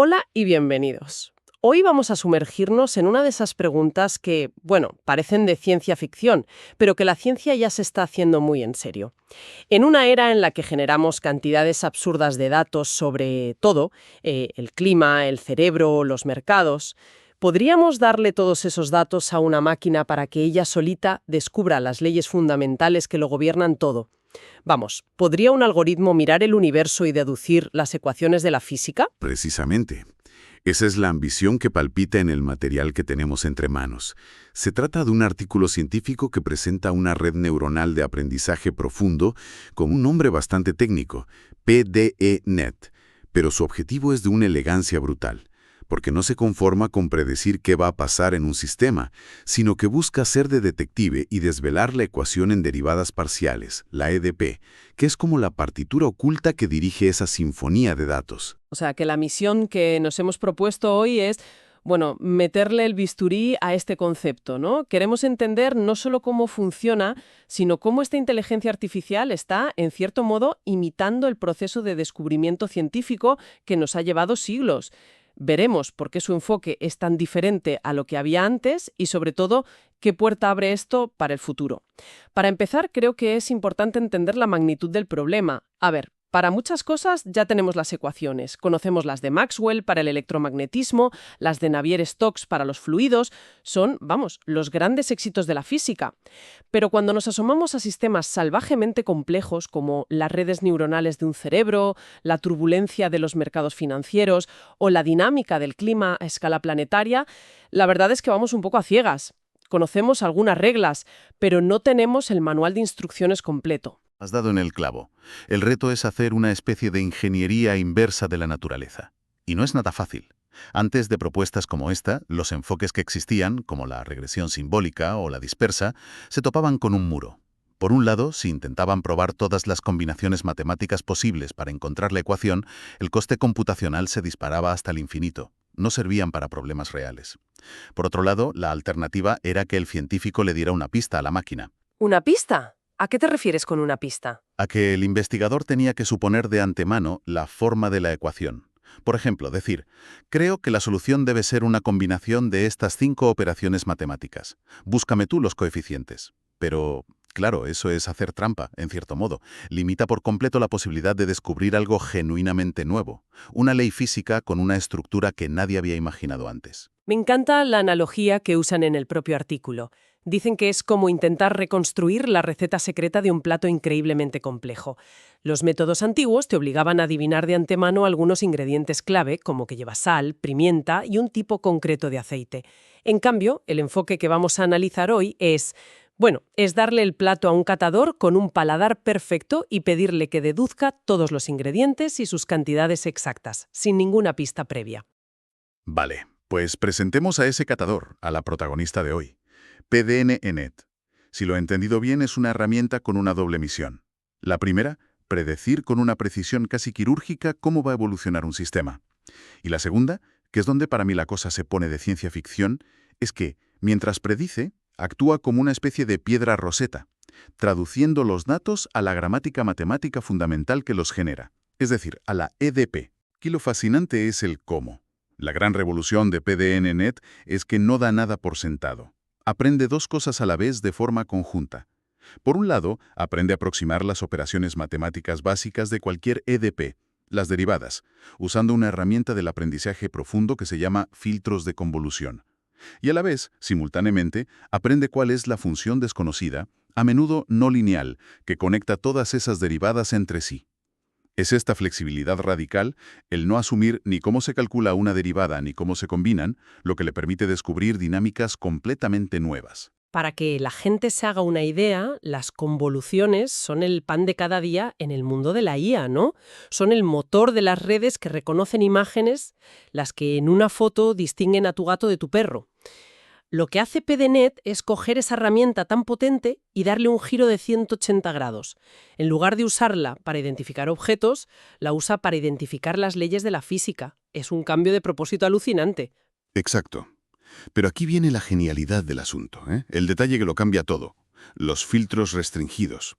Hola y bienvenidos. Hoy vamos a sumergirnos en una de esas preguntas que, bueno, parecen de ciencia ficción, pero que la ciencia ya se está haciendo muy en serio. En una era en la que generamos cantidades absurdas de datos sobre todo, el clima, el cerebro, los mercados, ¿podríamos darle todos esos datos a una máquina para que ella solita descubra las leyes fundamentales que lo gobiernan todo? Vamos, ¿podría un algoritmo mirar el universo y deducir las ecuaciones de la física? Precisamente. Esa es la ambición que palpita en el material que tenemos entre manos. Se trata de un artículo científico que presenta una red neuronal de aprendizaje profundo con un nombre bastante técnico, PDE-Net, pero su objetivo es de una elegancia brutal, porque no se conforma con predecir qué va a pasar en un sistema, sino que busca ser de detective y desvelar la ecuación en derivadas parciales, la EDP, que es como la partitura oculta que dirige esa sinfonía de datos. O sea, que la misión que nos hemos propuesto hoy es, bueno, meterle el bisturí a este concepto, ¿no? Queremos entender no solo cómo funciona, sino cómo esta inteligencia artificial está, en cierto modo, imitando el proceso de descubrimiento científico que nos ha llevado siglos. Veremos por qué su enfoque es tan diferente a lo que había antes y, sobre todo, qué puerta abre esto para el futuro. Para empezar, creo que es importante entender la magnitud del problema. A ver, para muchas cosas ya tenemos las ecuaciones. Conocemos las de Maxwell para el electromagnetismo, las de Navier-Stokes para los fluidos. Son, vamos, los grandes éxitos de la física. Pero cuando nos asomamos a sistemas salvajemente complejos como las redes neuronales de un cerebro, la turbulencia de los mercados financieros o la dinámica del clima a escala planetaria, la verdad es que vamos un poco a ciegas. Conocemos algunas reglas, pero no tenemos el manual de instrucciones completo. Has dado en el clavo. El reto es hacer una especie de ingeniería inversa de la naturaleza. Y no es nada fácil. Antes de propuestas como esta, los enfoques que existían, como la regresión simbólica o la dispersa, se topaban con un muro. Por un lado, si intentaban probar todas las combinaciones matemáticas posibles para encontrar la ecuación, el coste computacional se disparaba hasta el infinito. No servían para problemas reales. Por otro lado, la alternativa era que el científico le diera una pista a la máquina. ¿Una pista? ¿A qué te refieres con una pista? A que el investigador tenía que suponer de antemano la forma de la ecuación. Por ejemplo, decir, creo que la solución debe ser una combinación de estas 5 operaciones matemáticas. Búscame tú los coeficientes. Pero, claro, eso es hacer trampa, en cierto modo. Limita por completo la posibilidad de descubrir algo genuinamente nuevo. Una ley física con una estructura que nadie había imaginado antes. Me encanta la analogía que usan en el propio artículo. Dicen que es como intentar reconstruir la receta secreta de un plato increíblemente complejo. Los métodos antiguos te obligaban a adivinar de antemano algunos ingredientes clave, como que lleva sal, pimienta y un tipo concreto de aceite. En cambio, el enfoque que vamos a analizar hoy es, bueno, es darle el plato a un catador con un paladar perfecto y pedirle que deduzca todos los ingredientes y sus cantidades exactas, sin ninguna pista previa. Vale, pues presentemos a ese catador, a la protagonista de hoy. PDE-Net. Si lo he entendido bien, es una herramienta con una doble misión. La primera, predecir con una precisión casi quirúrgica cómo va a evolucionar un sistema. Y la segunda, que es donde para mí la cosa se pone de ciencia ficción, es que, mientras predice, actúa como una especie de piedra roseta, traduciendo los datos a la gramática matemática fundamental que los genera, es decir, a la EDP. Aquí lo fascinante es el cómo. La gran revolución de PDE-Net es que no da nada por sentado. Aprende dos cosas a la vez de forma conjunta. Por un lado, aprende a aproximar las operaciones matemáticas básicas de cualquier EDP, las derivadas, usando una herramienta del aprendizaje profundo que se llama filtros de convolución. Y a la vez, simultáneamente, aprende cuál es la función desconocida, a menudo no lineal, que conecta todas esas derivadas entre sí. Es esta flexibilidad radical, el no asumir ni cómo se calcula una derivada ni cómo se combinan, lo que le permite descubrir dinámicas completamente nuevas. Para que la gente se haga una idea, las convoluciones son el pan de cada día en el mundo de la IA, ¿no? Son el motor de las redes que reconocen imágenes, las que en una foto distinguen a tu gato de tu perro. Lo que hace PDNet es coger esa herramienta tan potente y darle un giro de 180 grados. En lugar de usarla para identificar objetos, la usa para identificar las leyes de la física. Es un cambio de propósito alucinante. Exacto. Pero aquí viene la genialidad del asunto, ¿eh? El detalle que lo cambia todo. Los filtros restringidos.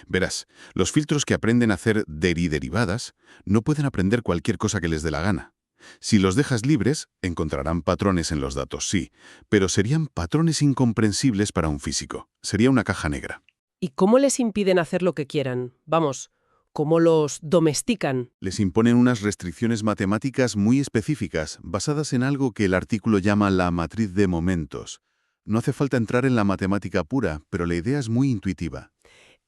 Verás, los filtros que aprenden a hacer derivadas no pueden aprender cualquier cosa que les dé la gana. Si los dejas libres, encontrarán patrones en los datos, sí, pero serían patrones incomprensibles para un físico. Sería una caja negra. ¿Y cómo les impiden hacer lo que quieran? Vamos, ¿cómo los domestican? Les imponen unas restricciones matemáticas muy específicas, basadas en algo que el artículo llama la matriz de momentos. No hace falta entrar en la matemática pura, pero la idea es muy intuitiva.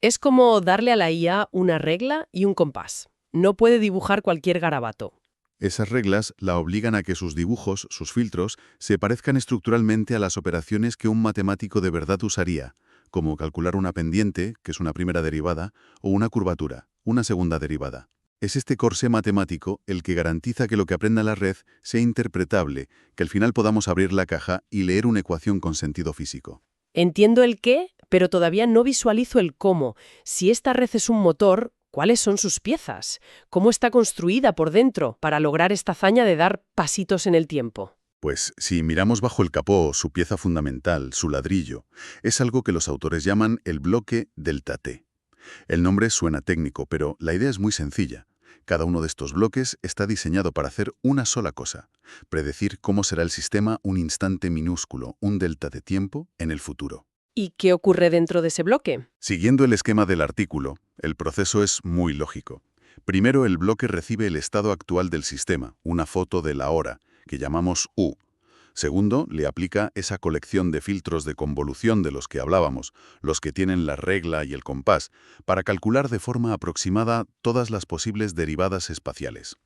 Es como darle a la IA una regla y un compás. No puede dibujar cualquier garabato. Esas reglas la obligan a que sus dibujos, sus filtros, se parezcan estructuralmente a las operaciones que un matemático de verdad usaría, como calcular una pendiente, que es una primera derivada, o una curvatura, una segunda derivada. Es este corsé matemático el que garantiza que lo que aprenda la red sea interpretable, que al final podamos abrir la caja y leer una ecuación con sentido físico. Entiendo el qué, pero todavía no visualizo el cómo. Si esta red es un motor, ¿cuáles son sus piezas? ¿Cómo está construida por dentro para lograr esta hazaña de dar pasitos en el tiempo? Pues si miramos bajo el capó, su pieza fundamental, su ladrillo, es algo que los autores llaman el bloque delta T. El nombre suena técnico, pero la idea es muy sencilla. Cada uno de estos bloques está diseñado para hacer una sola cosa: predecir cómo será el sistema un instante minúsculo, un delta de tiempo, en el futuro. ¿Y qué ocurre dentro de ese bloque? Siguiendo el esquema del artículo, el proceso es muy lógico. Primero, el bloque recibe el estado actual del sistema, una foto de la hora, que llamamos U. Segundo, le aplica esa colección de filtros de convolución de los que hablábamos, los que tienen la regla y el compás, para calcular de forma aproximada todas las posibles derivadas espaciales.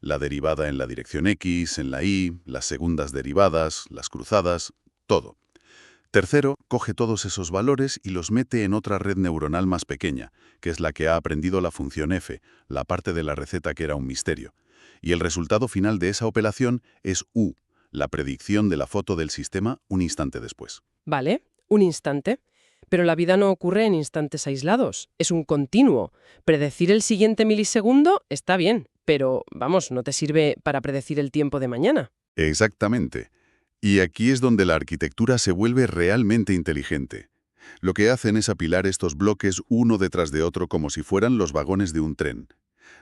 La derivada en la dirección X, en la Y, las segundas derivadas, las cruzadas, todo. Tercero, coge todos esos valores y los mete en otra red neuronal más pequeña, que es la que ha aprendido la función f, la parte de la receta que era un misterio. Y el resultado final de esa operación es U, la predicción de la foto del sistema un instante después. Vale, un instante. Pero la vida no ocurre en instantes aislados, es un continuo. Predecir el siguiente milisegundo está bien, pero, vamos, no te sirve para predecir el tiempo de mañana. Exactamente. Y aquí es donde la arquitectura se vuelve realmente inteligente. Lo que hacen es apilar estos bloques uno detrás de otro como si fueran los vagones de un tren.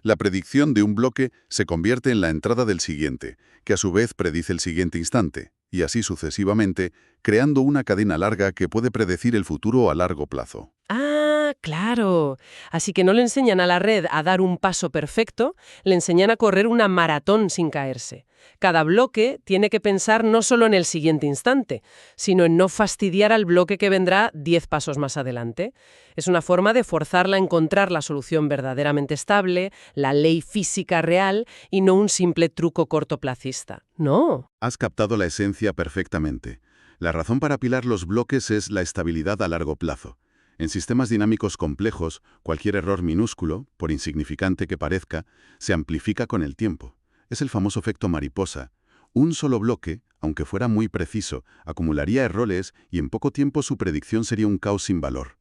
La predicción de un bloque se convierte en la entrada del siguiente, que a su vez predice el siguiente instante, y así sucesivamente, creando una cadena larga que puede predecir el futuro a largo plazo. Ah, claro. Así que no le enseñan a la red a dar un paso perfecto, le enseñan a correr una maratón sin caerse. Cada bloque tiene que pensar no solo en el siguiente instante, sino en no fastidiar al bloque que vendrá 10 pasos más adelante. Es una forma de forzarla a encontrar la solución verdaderamente estable, la ley física real, y no un simple truco cortoplacista. No. Has captado la esencia perfectamente. La razón para apilar los bloques es la estabilidad a largo plazo. En sistemas dinámicos complejos, cualquier error minúsculo, por insignificante que parezca, se amplifica con el tiempo. Es el famoso efecto mariposa. Un solo bloque, aunque fuera muy preciso, acumularía errores y en poco tiempo su predicción sería un caos sin valor.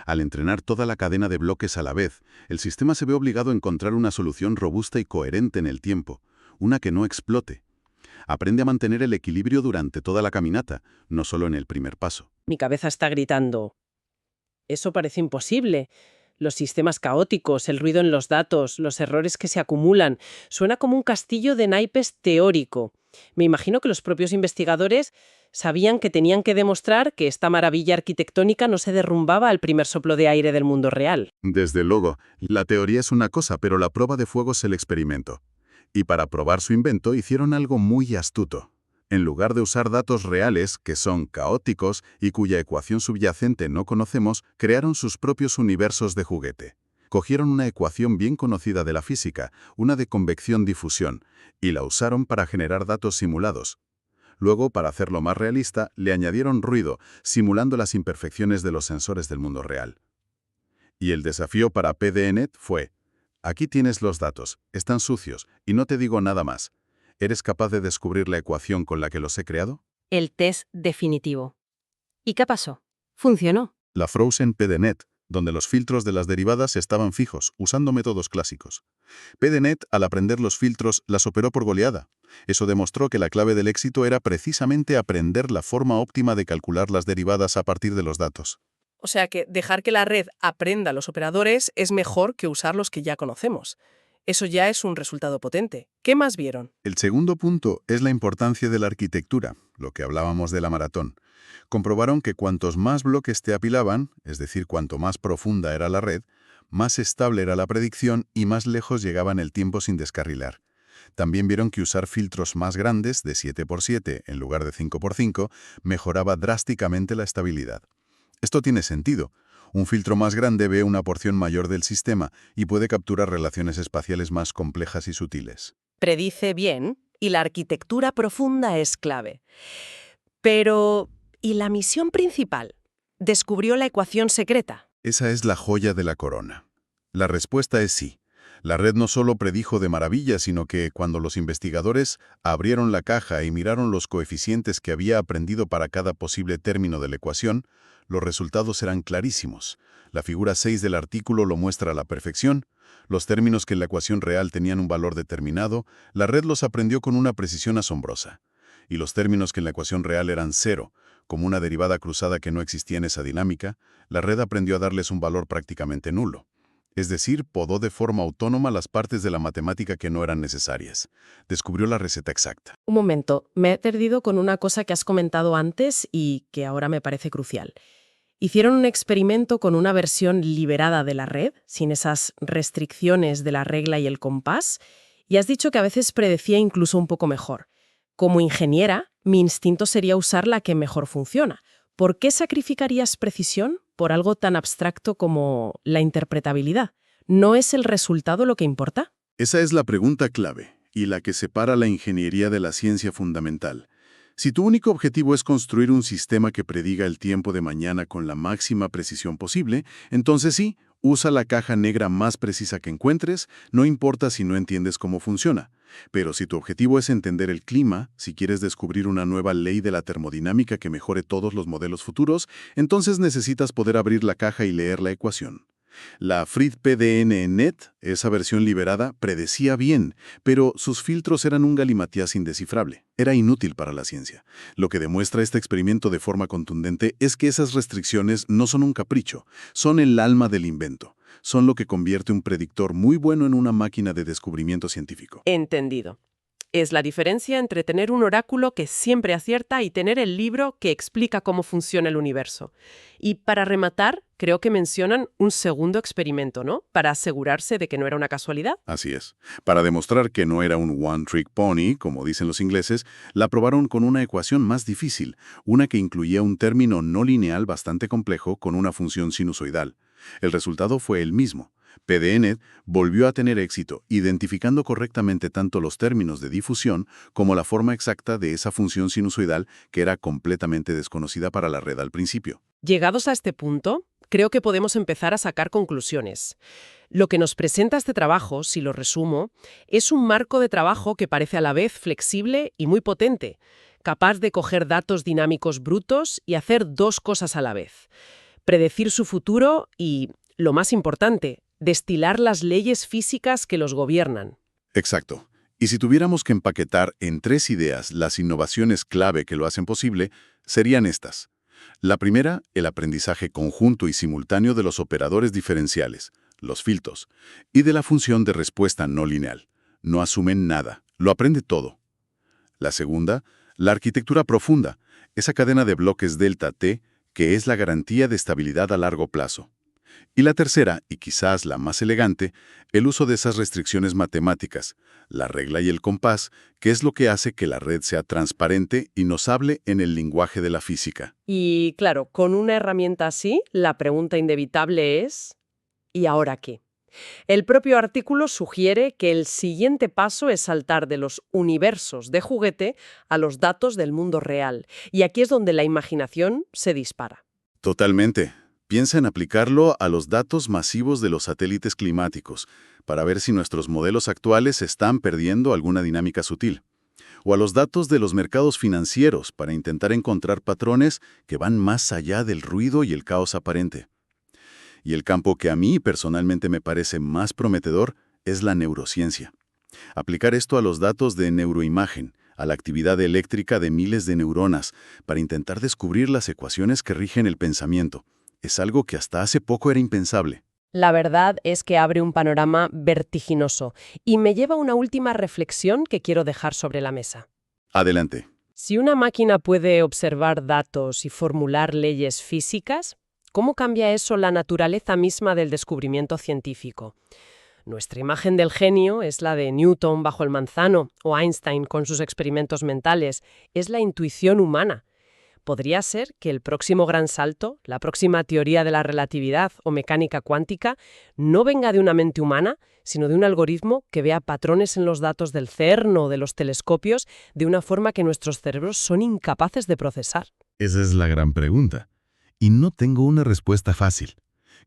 Al entrenar toda la cadena de bloques a la vez, el sistema se ve obligado a encontrar una solución robusta y coherente en el tiempo, una que no explote. Aprende a mantener el equilibrio durante toda la caminata, no solo en el primer paso. Mi cabeza está gritando. Eso parece imposible. Los sistemas caóticos, el ruido en los datos, los errores que se acumulan. Suena como un castillo de naipes teórico. Me imagino que los propios investigadores sabían que tenían que demostrar que esta maravilla arquitectónica no se derrumbaba al primer soplo de aire del mundo real. Desde luego, la teoría es una cosa, pero la prueba de fuego es el experimento. Y para probar su invento hicieron algo muy astuto. En lugar de usar datos reales, que son caóticos y cuya ecuación subyacente no conocemos, crearon sus propios universos de juguete. Cogieron una ecuación bien conocida de la física, una de convección-difusión, y la usaron para generar datos simulados. Luego, para hacerlo más realista, le añadieron ruido, simulando las imperfecciones de los sensores del mundo real. Y el desafío para PDNet fue: aquí tienes los datos, están sucios, y no te digo nada más. ¿Eres capaz de descubrir la ecuación con la que los he creado? El test definitivo. ¿Y qué pasó? ¿Funcionó? La Frozen PDNet, donde los filtros de las derivadas estaban fijos, usando métodos clásicos. PDNet, al aprender los filtros, las operó por goleada. Eso demostró que la clave del éxito era precisamente aprender la forma óptima de calcular las derivadas a partir de los datos. O sea que dejar que la red aprenda los operadores es mejor que usar los que ya conocemos. Eso ya es un resultado potente. ¿Qué más vieron? El segundo punto es la importancia de la arquitectura, lo que hablábamos de la maratón. Comprobaron que cuantos más bloques te apilaban, es decir, cuanto más profunda era la red, más estable era la predicción y más lejos llegaban el tiempo sin descarrilar. También vieron que usar filtros más grandes, de 7×7 en lugar de 5×5, mejoraba drásticamente la estabilidad. Esto tiene sentido. Un filtro más grande ve una porción mayor del sistema y puede capturar relaciones espaciales más complejas y sutiles. Predice bien y la arquitectura profunda es clave. Pero, ¿y la misión principal? ¿Descubrió la ecuación secreta? Esa es la joya de la corona. La respuesta es sí. La red no solo predijo de maravilla, sino que cuando los investigadores abrieron la caja y miraron los coeficientes que había aprendido para cada posible término de la ecuación, los resultados eran clarísimos. La figura 6 del artículo lo muestra a la perfección. Los términos que en la ecuación real tenían un valor determinado, la red los aprendió con una precisión asombrosa. Y los términos que en la ecuación real eran cero, como una derivada cruzada que no existía en esa dinámica, la red aprendió a darles un valor prácticamente nulo. Es decir, podó de forma autónoma las partes de la matemática que no eran necesarias. Descubrió la receta exacta. Un momento, me he perdido con una cosa que has comentado antes y que ahora me parece crucial. Hicieron un experimento con una versión liberada de la red, sin esas restricciones de la regla y el compás, y has dicho que a veces predecía incluso un poco mejor. Como ingeniera, mi instinto sería usar la que mejor funciona. ¿Por qué sacrificarías precisión por algo tan abstracto como la interpretabilidad? ¿No es el resultado lo que importa? Esa es la pregunta clave y la que separa la ingeniería de la ciencia fundamental. Si tu único objetivo es construir un sistema que prediga el tiempo de mañana con la máxima precisión posible, entonces sí, usa la caja negra más precisa que encuentres, no importa si no entiendes cómo funciona. Pero si tu objetivo es entender el clima, si quieres descubrir una nueva ley de la termodinámica que mejore todos los modelos futuros, entonces necesitas poder abrir la caja y leer la ecuación. La FreeDPDN-Net, esa versión liberada, predecía bien, pero sus filtros eran un galimatías indescifrable. Era inútil para la ciencia. Lo que demuestra este experimento de forma contundente es que esas restricciones no son un capricho, son el alma del invento. Son lo que convierte un predictor muy bueno en una máquina de descubrimiento científico. Entendido. Es la diferencia entre tener un oráculo que siempre acierta y tener el libro que explica cómo funciona el universo. Y para rematar, creo que mencionan un segundo experimento, ¿no? Para asegurarse de que no era una casualidad. Así es. Para demostrar que no era un one-trick pony, como dicen los ingleses, la probaron con una ecuación más difícil, una que incluía un término no lineal bastante complejo con una función sinusoidal. El resultado fue el mismo. PDNet volvió a tener éxito, identificando correctamente tanto los términos de difusión como la forma exacta de esa función sinusoidal que era completamente desconocida para la red al principio. Llegados a este punto, creo que podemos empezar a sacar conclusiones. Lo que nos presenta este trabajo, si lo resumo, es un marco de trabajo que parece a la vez flexible y muy potente, capaz de coger datos dinámicos brutos y hacer dos cosas a la vez: predecir su futuro y, lo más importante, destilar las leyes físicas que los gobiernan. Exacto. Y si tuviéramos que empaquetar en 3 ideas las innovaciones clave que lo hacen posible, serían estas. La primera, el aprendizaje conjunto y simultáneo de los operadores diferenciales, los filtros, y de la función de respuesta no lineal. No asumen nada, lo aprende todo. La segunda, la arquitectura profunda, esa cadena de bloques delta T que es la garantía de estabilidad a largo plazo. Y la tercera, y quizás la más elegante, el uso de esas restricciones matemáticas, la regla y el compás, que es lo que hace que la red sea transparente y nos hable en el lenguaje de la física. Y claro, con una herramienta así, la pregunta inevitable es: ¿y ahora qué? El propio artículo sugiere que el siguiente paso es saltar de los universos de juguete a los datos del mundo real. Y aquí es donde la imaginación se dispara. Totalmente. Piensa en aplicarlo a los datos masivos de los satélites climáticos, para ver si nuestros modelos actuales están perdiendo alguna dinámica sutil. O a los datos de los mercados financieros, para intentar encontrar patrones que van más allá del ruido y el caos aparente. Y el campo que a mí personalmente me parece más prometedor es la neurociencia. Aplicar esto a los datos de neuroimagen, a la actividad eléctrica de miles de neuronas, para intentar descubrir las ecuaciones que rigen el pensamiento. Es algo que hasta hace poco era impensable. La verdad es que abre un panorama vertiginoso y me lleva a una última reflexión que quiero dejar sobre la mesa. Adelante. Si una máquina puede observar datos y formular leyes físicas, ¿cómo cambia eso la naturaleza misma del descubrimiento científico? Nuestra imagen del genio es la de Newton bajo el manzano o Einstein con sus experimentos mentales, es la intuición humana. Podría ser que el próximo gran salto, la próxima teoría de la relatividad o mecánica cuántica, no venga de una mente humana, sino de un algoritmo que vea patrones en los datos del CERN o de los telescopios de una forma que nuestros cerebros son incapaces de procesar. Esa es la gran pregunta. Y no tengo una respuesta fácil.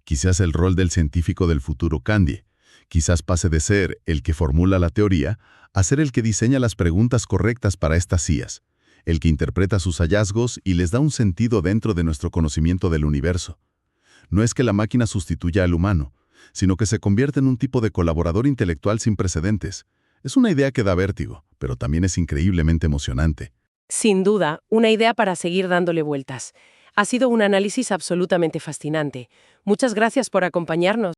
Quizás el rol del científico del futuro cambie. Quizás pase de ser el que formula la teoría a ser el que diseña las preguntas correctas para estas IAs, el que interpreta sus hallazgos y les da un sentido dentro de nuestro conocimiento del universo. No es que la máquina sustituya al humano, sino que se convierte en un tipo de colaborador intelectual sin precedentes. Es una idea que da vértigo, pero también es increíblemente emocionante. Sin duda, una idea para seguir dándole vueltas. Ha sido un análisis absolutamente fascinante. Muchas gracias por acompañarnos.